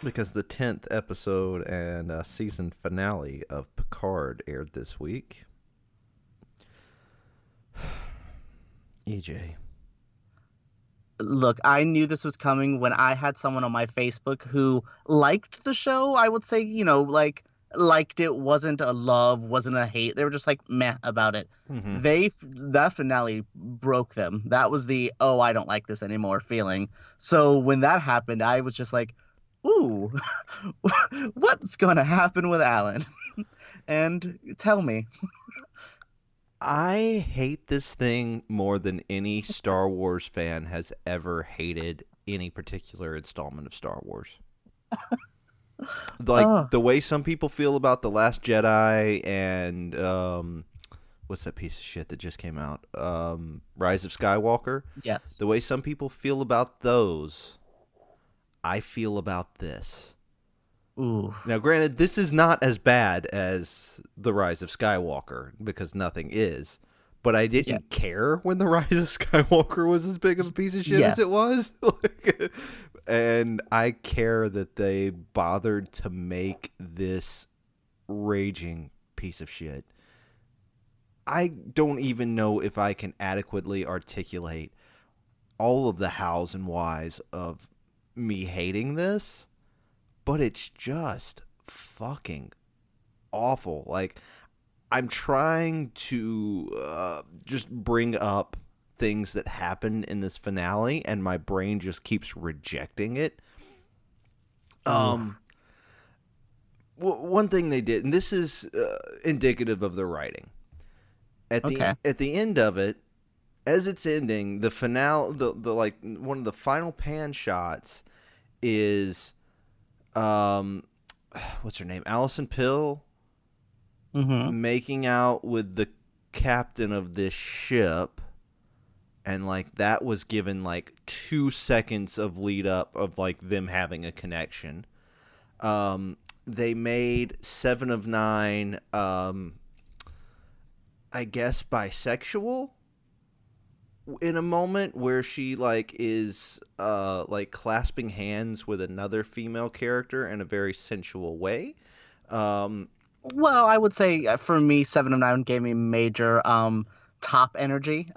Because the 10th episode and season finale of Picard aired this week. EJ. Look, I knew this was coming when I had someone on my Facebook who liked the show. I would say, liked it, wasn't a love, wasn't a hate. They were just like meh about it. Mm-hmm. That finale broke them. That was the oh, I don't like this anymore feeling. So when that happened, I was just like, ooh, what's going to happen with Alan? And tell me. I hate this thing more than any Star Wars fan has ever hated any particular installment of Star Wars. Like Oh, the way some people feel about The Last Jedi and what's that piece of shit that just came out? Rise of Skywalker. yes. The way some people feel about those, I feel about this. Ooh, Now, granted, this is not as bad as The Rise of Skywalker because nothing is, but I yeah. didn't care when The Rise of Skywalker was as big of a piece of shit as it Yes. was. And I care that they bothered to make this raging piece of shit. I don't even know if I can adequately articulate all of the hows and whys of me hating this, but it's just fucking awful. Like, I'm trying to just bring up things that happen in this finale, and my brain just keeps rejecting it. Ooh, Um, one thing they did, and this is indicative of the writing. okay. At the end of it, as it's ending, the finale, the like one of the final pan shots is, um, what's her name, Allison Pill, Mm-hmm. making out with the captain of this ship, and like that was given like 2 seconds of lead up of like them having a connection. They made Seven of Nine, I guess, bisexual in a moment where she like is like clasping hands with another female character in a very sensual way. Um, Well, I would say for me, Seven of Nine gave me major top energy.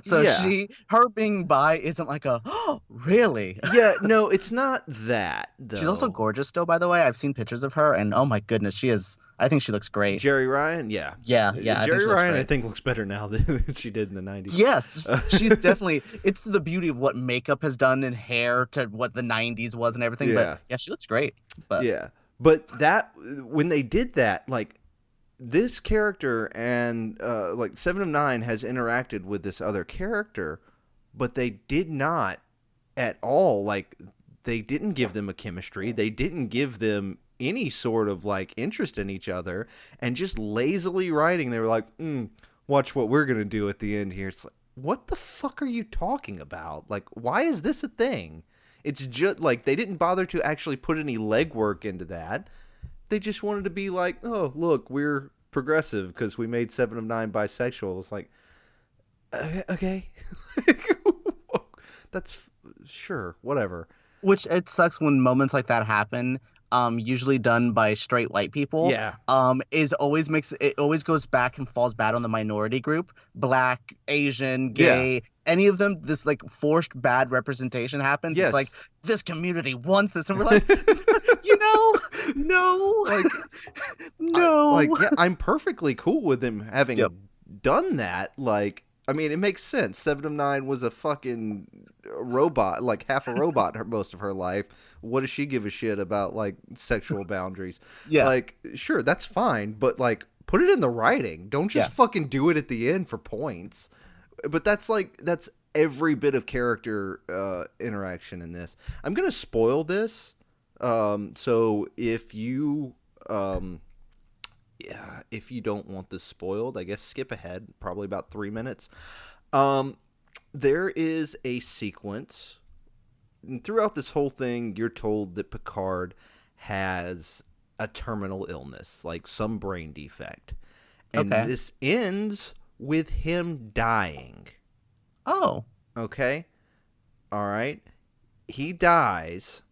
So yeah, her being bi isn't like a oh, really. yeah, no, it's not that She's also though. gorgeous still, by the way. I've seen pictures of her, and oh my goodness, she is. I think she looks great. Jerry Ryan, yeah. Yeah, yeah, I think Jerry she looks Ryan, I great. think looks better now than she did in the '90s. Yes, she's definitely. It's the beauty of what makeup has done in hair to what the '90s was and everything. But Yeah, yeah, she looks great. But yeah. But that when they did that, like this character and like Seven of Nine has interacted with this other character, but they did not at all. Like they didn't give them a chemistry. They didn't give them any sort of like interest in each other, and just lazily writing. They were like, "Watch what we're gonna do at the end here." It's like, what the fuck are you talking about? Like, why is this a thing? It's just like they didn't bother to actually put any legwork into that. They just wanted to be like, oh, look, we're progressive because we made Seven of Nine bisexual. It's like, okay. That's sure, whatever. which it sucks when moments like that happen. Usually done by straight white people. Yeah. Is always makes it always goes back and falls bad on the minority group, black, Asian, Yeah. gay, any of them. This like forced bad representation happens. It's like Yes. this community wants this, and we're like, you know, no, like, no. yeah, I'm perfectly cool with him Yep. having done that. Like, I mean, it makes sense. Seven of Nine was a fucking robot, like half a robot most of her life. What does she give a shit about like sexual boundaries? Yeah. Like, sure, that's fine, but like, put it in the writing. Don't just Yes. fucking do it at the end for points. But that's every bit of character interaction in this. I'm gonna spoil this. So um, yeah, if you don't want this spoiled, I guess skip ahead probably about 3 minutes. Um, there is a sequence, and throughout this whole thing, you're told that Picard has a terminal illness, like some brain defect, and Okay. this ends with him dying. Oh. Okay, all right, he dies,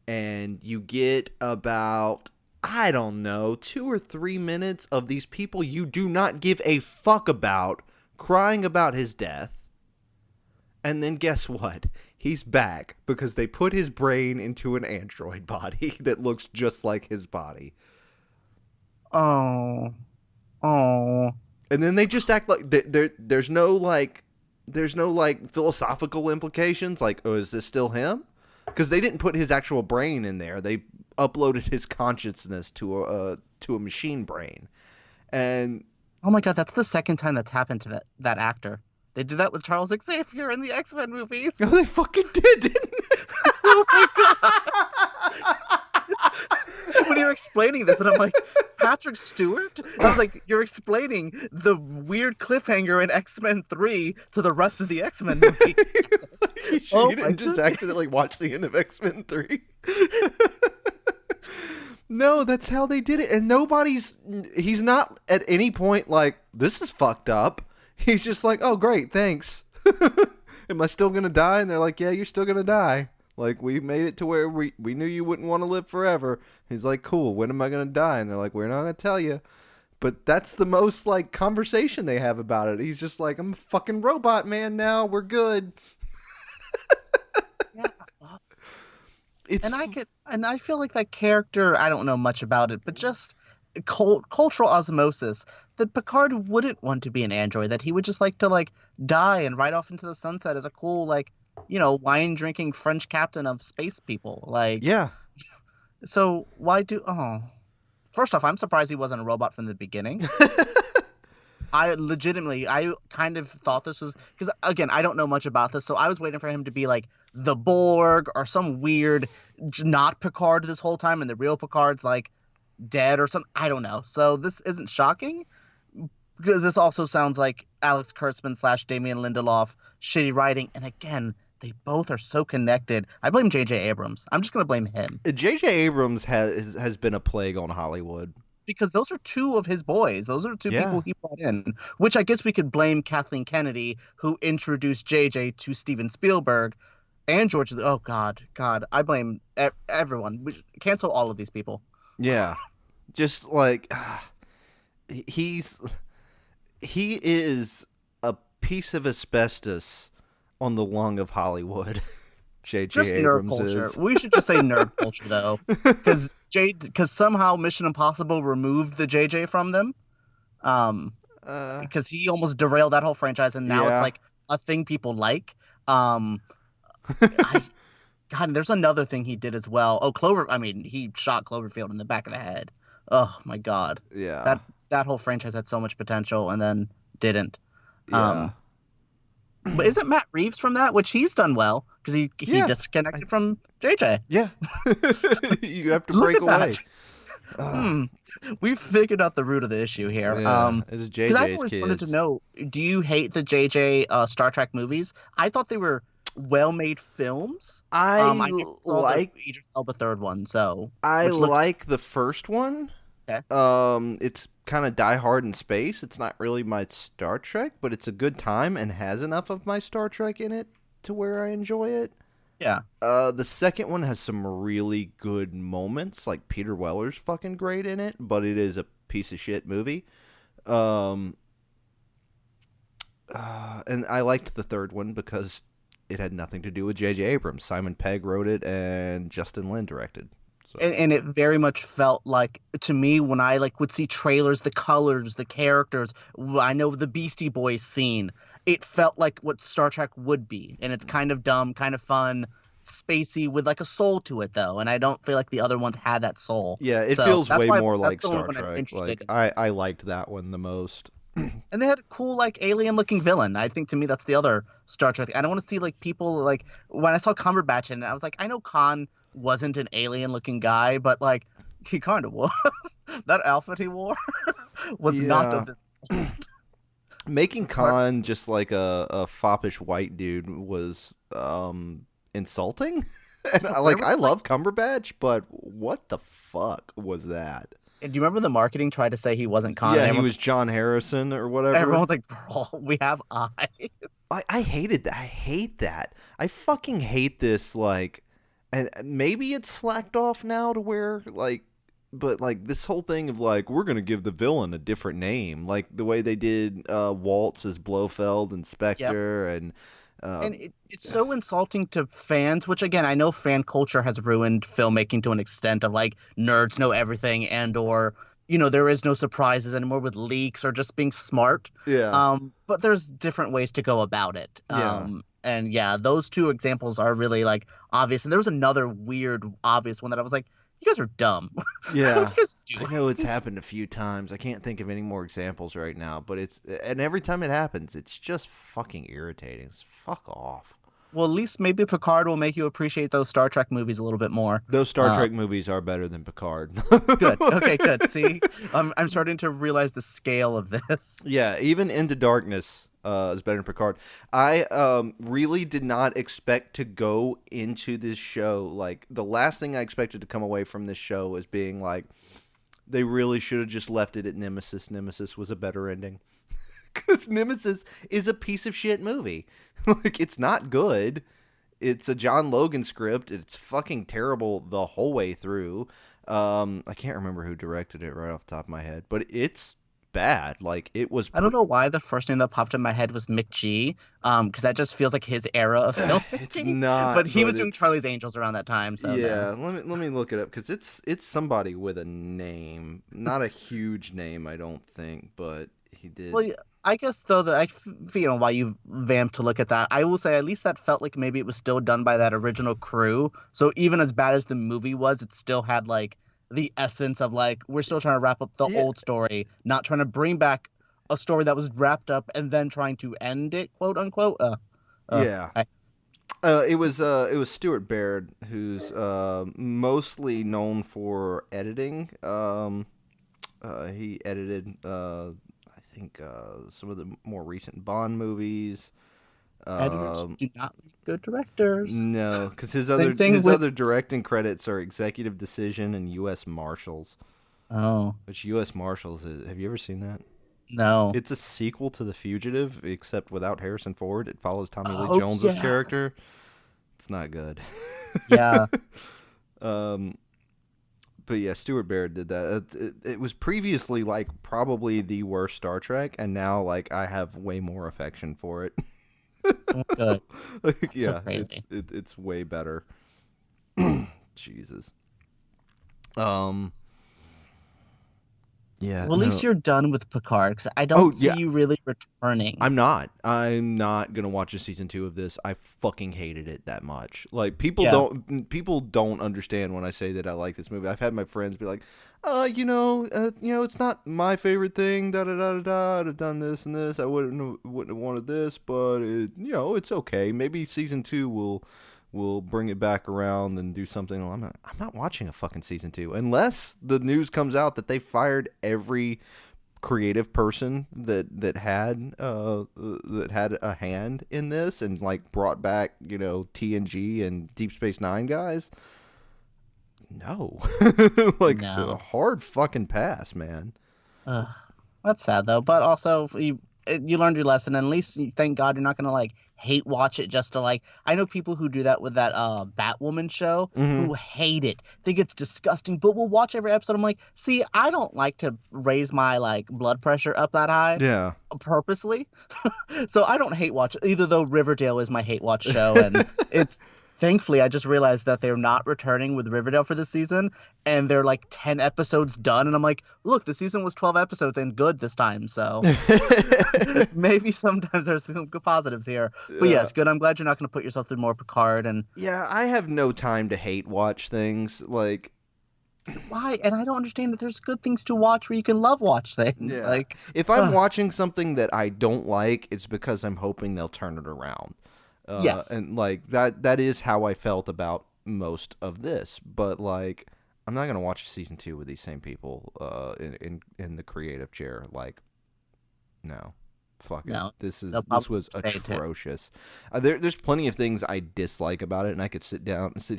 and you get about, I don't know, 2 or 3 minutes of these people you do not give a fuck about crying about his death. And then guess what? He's back because they put his brain into an android body that looks just like his body. Oh. Oh. And then they just act like there's no philosophical implications like, oh, is this still him? Because they didn't put his actual brain in there. They uploaded his consciousness to a machine brain. And Oh my god, that's the second time that's happened to that actor. They did that with Charles Xavier in the X-Men movies. oh, they fucking did, didn't they? Oh my god. When you're explaining this, and I'm like, Patrick Stewart? I was like, you're explaining the weird cliffhanger in X-Men 3 to the rest of the X-Men movie. You sure you didn't just accidentally watch the end of X-Men 3? No, that's how they did it. And he's not at any point like, this is fucked up. He's just like, oh, great, thanks. Am I still going to die? And they're like, yeah, you're still going to die. Like, we made it to where we knew you wouldn't want to live forever. He's like, cool, when am I going to die? And they're like, we're not going to tell you. But that's the most, like, conversation they have about it. He's just like, I'm a fucking robot man now. We're good. Yeah. And I feel like that character, I don't know much about it, but just cultural osmosis, that Picard wouldn't want to be an android, that he would just like to like die and ride off into the sunset as a cool, like, wine drinking French captain of space people. Like, yeah. So why first off, I'm surprised he wasn't a robot from the beginning. I kind of thought this was, because again, I don't know much about this, so I was waiting for him to be like the Borg or some weird not Picard this whole time, and the real Picard's like dead or something. I don't know. So this isn't shocking, because this also sounds like Alex Kurtzman / Damien Lindelof shitty writing. And again, they both are so connected. I blame J.J. Abrams. I'm just going to blame him. J.J. Abrams has been a plague on Hollywood. Because those are two of his boys. Those are two people he brought in. Which I guess we could blame Kathleen Kennedy, who introduced J.J. to Steven Spielberg and George. Oh, God. I blame everyone. We should cancel all of these people. Yeah. Just like, he is a piece of asbestos on the lung of Hollywood. J.J. Abrams nerd culture. is. We should just say nerd culture, though, because somehow Mission Impossible removed the J.J. from them, because he almost derailed that whole franchise, and now it's like a thing people like. God, there's another thing he did as well. Oh, he shot Cloverfield in the back of the head. Oh my God. Yeah. That whole franchise had so much potential and then didn't. Yeah. But isn't Matt Reeves from that? Which he's done well, because he disconnected from JJ. Yeah. You have to break away. We've figured out the root of the issue here. Yeah. It's JJ's I always kids. wanted to know, do you hate the JJ Star Trek movies? I thought they were well-made films. I like the Idris Elba third one, so like the first one. Okay. It's kind of Die Hard in space. It's not really my Star Trek, but it's a good time and has enough of my Star Trek in it to where I enjoy it. Yeah. The second one has some really good moments. Like Peter Weller's fucking great in it, but it is a piece of shit movie. And I liked the third one because it had nothing to do with J.J. Abrams. Simon Pegg wrote it and Justin Lin directed. So. And it very much felt like, to me, when I would see trailers, the colors, the characters, I know the Beastie Boys scene, it felt like what Star Trek would be. And it's kind of dumb, kind of fun, spacey, with like a soul to it, though. And I don't feel like the other ones had that soul. Yeah, it feels way more like Star Trek. Like, I liked that one the most. And they had a cool, alien-looking villain. I think, to me, that's the other Star Trek. I don't want to see, people, when I saw Cumberbatch in it, I was like, I know Khan wasn't an alien-looking guy, but, he kind of was. That outfit he wore was not of this world. Making Khan just like a foppish white dude was insulting. And I love Cumberbatch, but what the fuck was that? And do you remember the marketing tried to say he wasn't Khan? Yeah, he was John Harrison or whatever. Everyone's like, girl, we have eyes. I hated that. I hate that. I fucking hate this, and maybe it's slacked off now to where like, but like this whole thing of like we're gonna give the villain a different name, like the way they did Waltz as Blofeld and Yep. Spectre, and uh, And it's so insulting to fans, which again, I know fan culture has ruined filmmaking to an extent of like nerds know everything and or there is no surprises anymore with leaks or just being smart. yeah, But there's different ways to go about it. yeah, And yeah, those two examples are really like obvious. And there was another weird, obvious one that I was like, you guys are dumb. What are yeah. you guys I doing? know it's happened a few times. I can't think of any more examples right now, but and every time it happens, it's just fucking irritating. It's fuck off. Well, at least maybe Picard will make you appreciate those Star Trek movies a little bit more. Those Star Uh, Trek movies are better than Picard. Good. Okay, good. See, I'm starting to realize the scale of this. Yeah, even Into Darkness is better than Picard. I really did not expect to go into this show. Like, the last thing I expected to come away from this show was being like, they really should have just left it at Nemesis. Nemesis was a better ending. Because Nemesis is a piece of shit movie. Like, it's not good. It's a John Logan script. It's fucking terrible the whole way through. I can't remember who directed it right off the top of my head, but it's bad. Like, it was. I don't know why the first name that popped in my head was McG, because that just feels like his era of It's filmmaking. But not, he was but doing it's. Charlie's Angels around that time, so no. Yeah, let me look it up because it's somebody with a name, not a huge name, I don't think, but he did. Well, yeah, I guess though that why you vamped to look at that. I will say at least that felt like maybe it was still done by that original crew. So even as bad as the movie was, it still had like the essence of like we're still trying to wrap up the Yeah, old story, not trying to bring back a story that was wrapped up and then trying to end it, quote unquote. Uh, yeah. I, It was Stuart Baird, who's mostly known for editing. He edited I think some of the more recent Bond movies. Editors Um, do not make good directors. no, because Same thing his with. other directing credits are Executive Decision and U.S. Marshals. Oh Which U.S. Marshals is? Have you ever seen that? no. It's a sequel to The Fugitive, except without Harrison Ford. It follows Tommy Lee Oh Jones's yeah. character. It's not good. Yeah. um, but yeah, Stuart Baird did that. It was previously like probably the worst Star Trek, and now like I have way more affection for it. Oh, good. Like, So yeah, crazy. it's way better. Jesus. Um. Yeah. Well, at No. least you're done with Picard, because I Oh don't see yeah. you really returning. I'm not. I'm not gonna watch a season 2 of this. I fucking hated it that much. Like Yeah. people don't understand when I say that I like this movie. I've had my friends be like, it's not my favorite thing. Da da da da da. I'd have done this and this. I wouldn't have wanted this, but it's okay. Maybe season 2 will bring it back around and do something. Well, I'm not watching a fucking season 2 unless the news comes out that they fired every creative person that had a hand in this and like brought back TNG and Deep Space Nine guys. No, like a No. hard fucking pass, man. Ugh. That's sad though. But also, you learned your lesson, and at least thank God you're not gonna like hate watch it just to like. I know people who do that with that Batwoman show Hmm. who hate it, think it's disgusting, but will watch every episode. I'm like, see, I don't like to raise my like blood pressure up that high Yeah. purposely, so I don't hate watch either. Though Riverdale is my hate watch show, and it's. Thankfully, I just realized that they're not returning with Riverdale for this season, and they're like 10 episodes done. And I'm like, look, the season was 12 episodes and good this time. So maybe sometimes there's some good positives here. But Yeah. yes, good. I'm glad you're not going to put yourself through more Picard. And Yeah, I have no time to hate watch things. Like, why? And I don't understand that there's good things to watch where you can love watch things. yeah. Like, If I'm ugh, watching something that I don't like, it's because I'm hoping they'll turn it around. yes. And like that is how I felt about most of this. But like, I'm not gonna watch season 2 with these same people in the creative chair. Like, no, fuck it. No, This they'll this probably was say it too. atrocious. There's plenty of things I dislike about it, and I could sit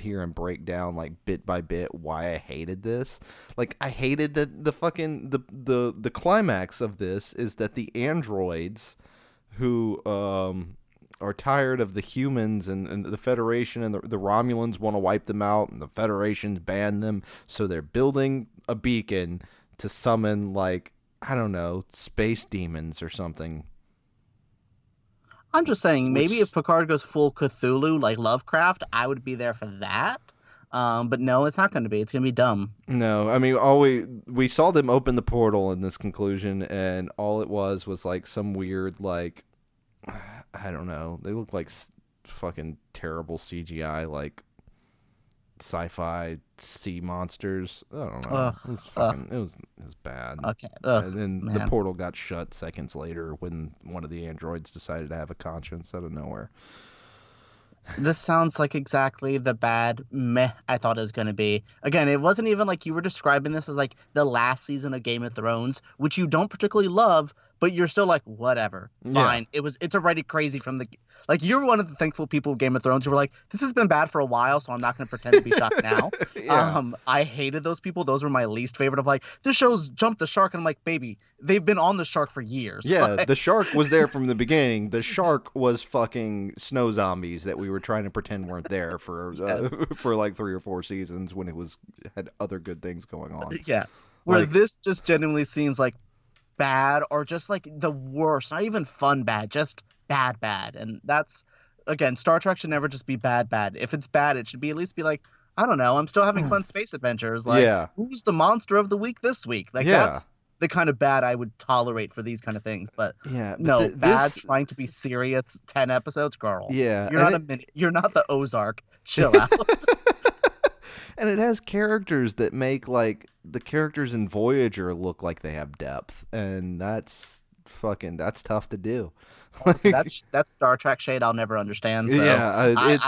here and break down like bit by bit why I hated this. Like, I hated that the fucking the climax of this is that the androids who are tired of the humans, and the Federation and the Romulans want to wipe them out, and the Federation's banned them, so they're building a beacon to summon, like, I don't know, space demons or something. I'm just saying, maybe Which, if Picard goes full Cthulhu like Lovecraft, I would be there for that. But no, it's not going to be. It's going to be dumb. no, I mean, all we saw them open the portal in this conclusion, and all it was like some weird, like, I don't know, they look like fucking terrible CGI, like sci-fi sea monsters. I don't know. It was fucking. It was bad. Okay. And then the Man. portal got shut seconds later when one of the androids decided to have a conscience out of nowhere. This sounds like exactly the bad meh I thought it was going to be. Again, it wasn't even like you were describing this as like the last season of Game of Thrones, which you don't particularly love, but you're still like, whatever, fine. Yeah. It's already crazy from the, like, you're one of the thankful people of Game of Thrones who were like, this has been bad for a while, so I'm not going to pretend to be shocked now. Yeah. I hated those people. Those were my least favorite of like, this show's jumped the shark. And I'm like, baby, they've been on the shark for years. Yeah, Like, the shark was there from the beginning. The shark was fucking snow zombies that we were trying to pretend weren't there for Yes. for like 3 or 4 seasons when it was had other good things going on. yes. Where Like, this just genuinely seems like bad or just like the worst, not even fun bad, just bad. And that's, again, Star Trek should never just be bad. If it's bad, it should be at least be like, I don't know, I'm still having fun space adventures. Like, Yeah. who's the monster of the week this week? Like, Yeah. that's the kind of bad I would tolerate for these kind of things. But yeah, but no, bad this, trying to be serious 10 episodes, girl. yeah, You're and not a mini, you're not the Ozark. Chill out. and it has characters that make like the characters in Voyager look like they have depth, and that's tough to do. Honestly, that's Star Trek shade I'll never understand. So Yeah,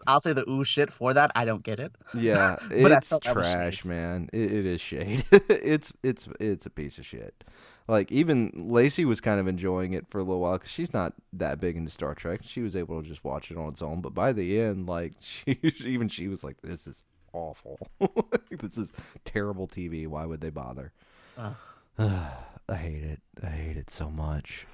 I'll say the ooh shit for that. I don't get it. yeah, But I it's felt that was trash, shade. man. It is shade. It's a piece of shit. Like, even Lacey was kind of enjoying it for a little while because she's not that big into Star Trek. She was able to just watch it on its own. But by the end, like, she was like, "This is awful. This is terrible TV. Why would they bother?" Uh, I hate it. I hate it so much.